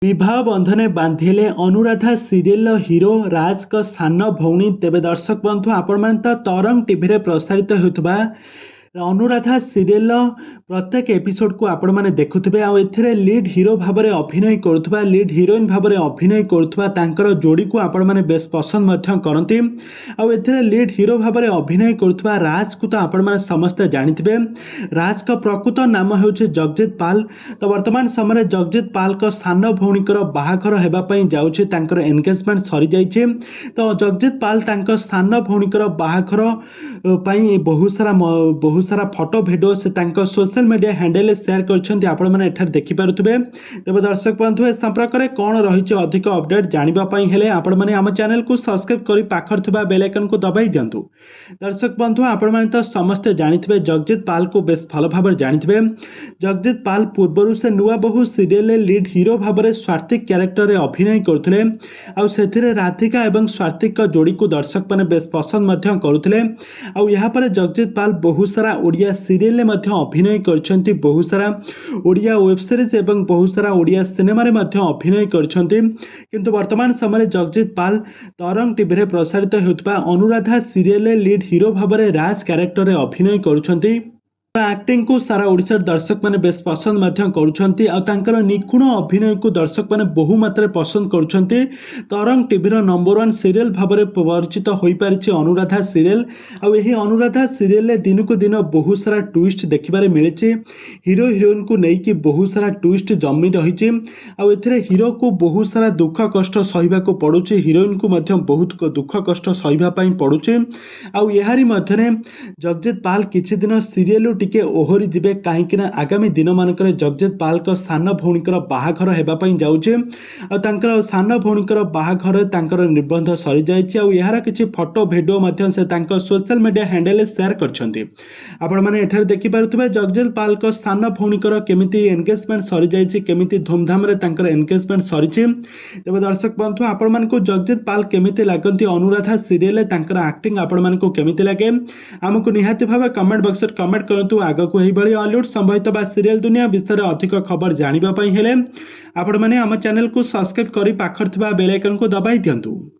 विवाह बंधने बांधिले Anuradha serial hero राज का सान भौणी तेबे दर्शक बंधु आपण मैंने तो तरंग टीवी प्रसारित होता अनुराधा सीरियल प्रत्येक एपिसोड को आपण मैंने देखुवे आउ लीड हीरो भाव में अभिनय करुवा लीड हीरोइन भाव में अभिनय करुवा जोड़ी को आपण मैंने बेस पसंद करती आउ लीड हीरो भाव में अभिनय करुवा राज को तो आपण मैंने समस्ते जानिथिबे। राज का प्रकृत नाम हूँ जगजीत पाल। तो वर्तमान समय जगजीत पाल का सान भौणीकर बाहाघर होगापी जाऊँगी तांकर एंगेजमेंट सरी जाइए। तो जगजीत पाल तांकर सान भौणीकर बाहाघर बहुत सारा फोटो भिडियो से सोशल मीडिया हैंडल शेयर करछन्ती आपण माने एठार देखि पारुथबे। तबे दर्शक बंधु ए संपर्क में कौन रही अधिक अपडेट जानिबा पई हेले आपण माने आम चैनल को सब्सक्राइब करी पाखर थिबा बेल आइकन को दबाई दियंतु। दर्शक बंधु आपण माने तो समस्ते जानिथिबे जगजीत पाल को बेस भल भाव जानिथिबे। जगजीत पाल पूर्वरु से नुआ बहु सीरियल लीड हीरो भाव में स्वार्थिक क्यारेक्टर रे अभिनय करथुले आउ सेथिरे राधिका एवं स्वार्थिक का जोड़ी को दर्शक माने बेस पसंद मध्य करुथुले। आउ यहाँ पर जगजीत पाल बहुत सारा ओडिया सीरियल में अभिनय करछन्ती बहुत सारा ओडिया वेब सीरीज एवं बहुत सारा ओडिया सिनेमा रे अभिनय करछन्ती। किंतु वर्तमान समय जगजीत पाल तरंग टीवी प्रसारित होता अनुराधा सीरियल लीड हीरो भाव में राज क्यारेक्टर रे अभिनय करछन्ती। एक्टिंग को सारा ओडिशार दर्शक मैंने बेस पसंद करुछन्ती आउर निपुण अभिनय को दर्शक मैंने बहु मात्रा पसंद करुछन्ती। तरंग टीवी नंबर 1 सीरियल भाव में परिचित हो पारिछि अनुराधा सीरियल। आउ यही अनुराधा सीरियल दिन को दिन बहुत सारा ट्विस्ट देखबार मिले हीरो हीरोइन को लेकिन बहुत सारा ट्विस्ट जमी रही हीरो को बहुत सारा दुख कष्ट सहिबा को पड़ुछि हीरोइन को बहुत दुख कष्ट सहिबा पड़ुछि। आउ यारी मध्यने जगजीत पाल किछि दिन सीरियल टिके ओहरी जिबे कहीं आगामी दिन मानक जगजीत पाल का सान भौणीकर बाहाघर होगापी जाऊे और सान भौणीकर बाहाघर तांकर निबंध सरी जाइए और यार किसी फोटो भिडियो से सोशल मीडिया हैंडल शेयर करछन्ती। आपण माने एठार देखि पारुथबे जगजीत पाल का सान भौणीकर केमिति एंगेजमेंट सरी जाइए केमिति धूमधाम रे तांकर एंगेजमेंट सरीछि। तबे दर्शक बंधु आपण मानकु जगजीत पाल केमिति लागंती अनुराधा सीरियल तांकर एक्टिंग आपण मानकु केमिति लागे हमकु निहाती भाबे कमेंट बॉक्स रे कमेंट करंतु। आग को यही हॉलीवुड संबंधित बा सीरियल दुनिया विषय अधिक खबर जानिबा पई हेले आपण माने आम चैनल को सब्सक्राइब करी पाखर थिबा बेल आइकन को दबाई दियंतु।